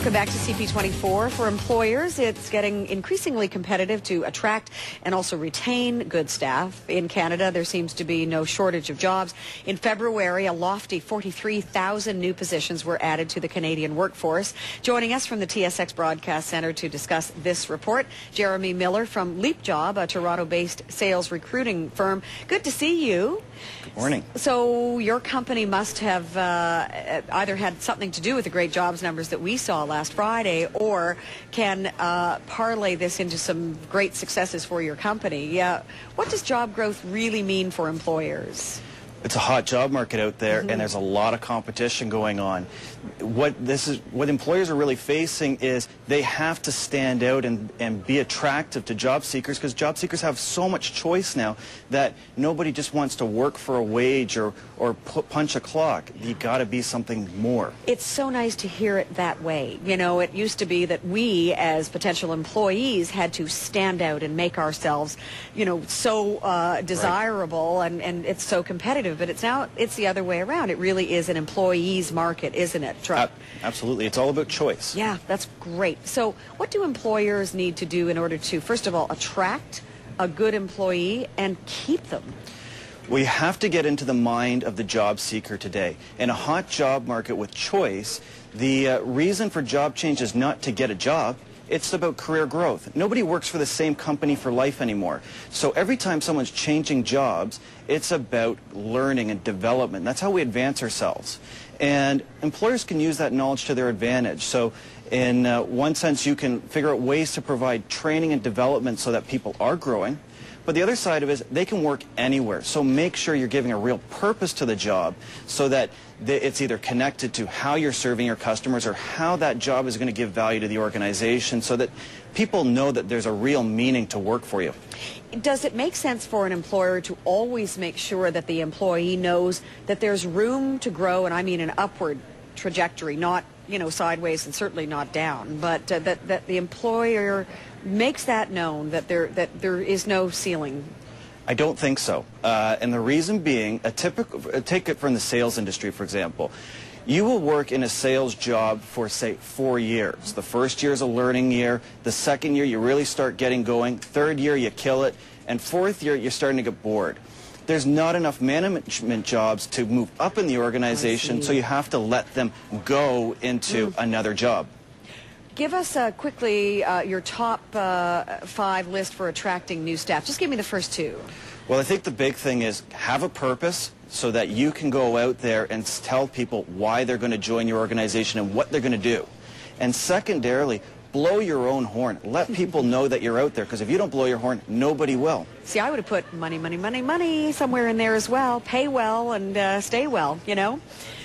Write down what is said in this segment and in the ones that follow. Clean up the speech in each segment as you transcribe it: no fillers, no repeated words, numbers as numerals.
Welcome back to CP24. For employers, it's getting increasingly competitive to attract and also retain good staff. In Canada, there seems to be no shortage of jobs. In February, a lofty 43,000 new positions were added to the Canadian workforce. Joining us from the TSX Broadcast Centre to discuss this report, Jeremy Miller from LEAPJob, a Toronto-based sales recruiting firm. Good to see you. Good morning. So your company must have either had something to do with the great jobs numbers that we saw last Friday, or can parlay this into some great successes for your company. What does job growth really mean for employers? It's a hot job market out there, and there's a lot of competition going on. What employers are really facing is they have to stand out and be attractive to job seekers, because job seekers have so much choice now that nobody just wants to work for a wage or punch a clock. You got to be something more. It's so nice to hear it that way. You know, it used to be that we as potential employees had to stand out and make ourselves, you know, so desirable, and it's so competitive. But it's the other way around. It really is an employee's market, isn't it? Absolutely. It's all about choice. Yeah, that's great. So what do employers need to do in order to, first of all, attract a good employee and keep them? We have to get into the mind of the job seeker today. In a hot job market with choice, the reason for job change is not to get a job. It's about career growth. Nobody works for the same company for life anymore. So every time someone's changing jobs, it's about learning and development. That's how we advance ourselves. And employers can use that knowledge to their advantage. So in one sense, you can figure out ways to provide training and development so that people are growing. But the other side of it is they can work anywhere. So make sure you're giving a real purpose to the job so that it's either connected to how you're serving your customers or how that job is going to give value to the organization, so that people know that there's a real meaning to work for you. Does it make sense for an employer to always make sure that the employee knows that there's room to grow, and I mean an upward trajectory, not, you know, sideways and certainly not down, but that the employer makes that known, that there is no ceiling? I don't think so. And the reason being, take it from the sales industry, for example. You will work in a sales job for, say, 4 years. The first year is a learning year. The second year, you really start getting going. Third year, you kill it. And fourth year, you're starting to get bored. There's not enough management jobs to move up in the organization, so you have to let them go into another job. Give us quickly your top 5 list for attracting new staff. Just give me the first 2. Well, I think the big thing is have a purpose so that you can go out there and tell people why they're going to join your organization and what they're going to do. And secondarily, blow your own horn. Let people know that you're out there, because if you don't blow your horn, nobody will. See, I would have put money, money, money, money somewhere in there as well. Pay well and stay well, you know?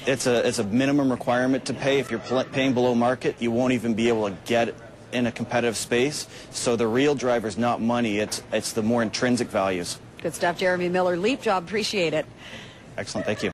It's a minimum requirement to pay. If you're paying below market, you won't even be able to get it in a competitive space. So the real driver is not money, it's the more intrinsic values. Good stuff, Jeremy Miller. LEAPJob, appreciate it. Excellent, thank you.